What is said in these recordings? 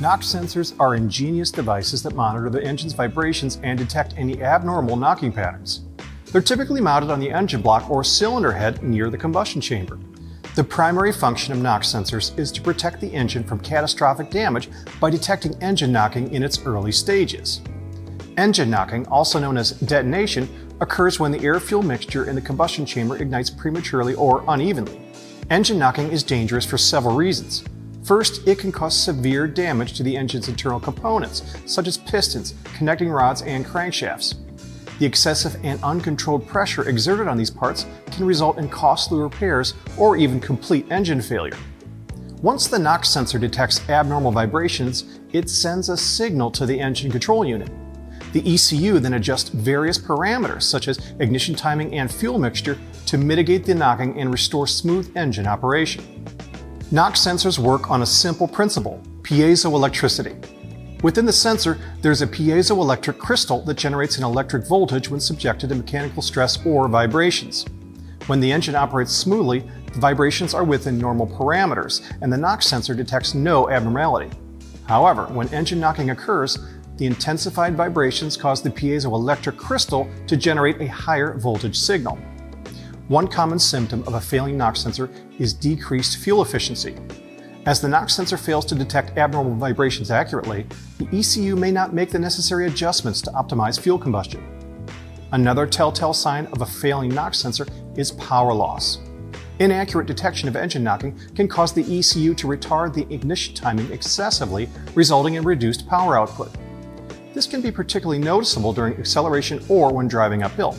Knock sensors are ingenious devices that monitor the engine's vibrations and detect any abnormal knocking patterns. They're typically mounted on the engine block or cylinder head near the combustion chamber. The primary function of knock sensors is to protect the engine from catastrophic damage by detecting engine knocking in its early stages. Engine knocking, also known as detonation, occurs when the air-fuel mixture in the combustion chamber ignites prematurely or unevenly. Engine knocking is dangerous for several reasons. First, it can cause severe damage to the engine's internal components, such as pistons, connecting rods, and crankshafts. The excessive and uncontrolled pressure exerted on these parts can result in costly repairs or even complete engine failure. Once the knock sensor detects abnormal vibrations, it sends a signal to the engine control unit. The ECU then adjusts various parameters, such as ignition timing and fuel mixture, to mitigate the knocking and restore smooth engine operation. Knock sensors work on a simple principle: piezoelectricity. Within the sensor, there's a piezoelectric crystal that generates an electric voltage when subjected to mechanical stress or vibrations. When the engine operates smoothly, the vibrations are within normal parameters, and the knock sensor detects no abnormality. However, when engine knocking occurs, the intensified vibrations cause the piezoelectric crystal to generate a higher voltage signal. One common symptom of a failing knock sensor is decreased fuel efficiency. As the knock sensor fails to detect abnormal vibrations accurately, the ECU may not make the necessary adjustments to optimize fuel combustion. Another telltale sign of a failing knock sensor is power loss. Inaccurate detection of engine knocking can cause the ECU to retard the ignition timing excessively, resulting in reduced power output. This can be particularly noticeable during acceleration or when driving uphill.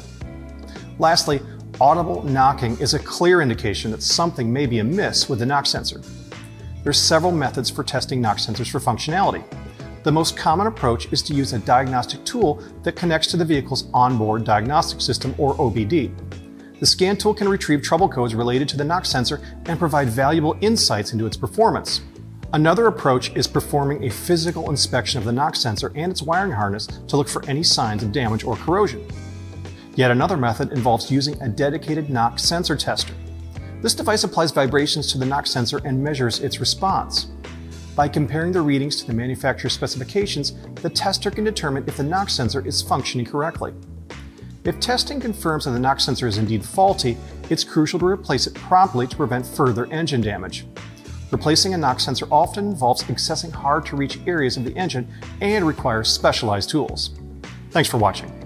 Lastly, audible knocking is a clear indication that something may be amiss with the knock sensor. There are several methods for testing knock sensors for functionality. The most common approach is to use a diagnostic tool that connects to the vehicle's onboard diagnostic system, or OBD. The scan tool can retrieve trouble codes related to the knock sensor and provide valuable insights into its performance. Another approach is performing a physical inspection of the knock sensor and its wiring harness to look for any signs of damage or corrosion. Yet another method involves using a dedicated knock sensor tester. This device applies vibrations to the knock sensor and measures its response. By comparing the readings to the manufacturer's specifications, the tester can determine if the knock sensor is functioning correctly. If testing confirms that the knock sensor is indeed faulty, it's crucial to replace it promptly to prevent further engine damage. Replacing a knock sensor often involves accessing hard-to-reach areas of the engine and requires specialized tools. Thanks for watching.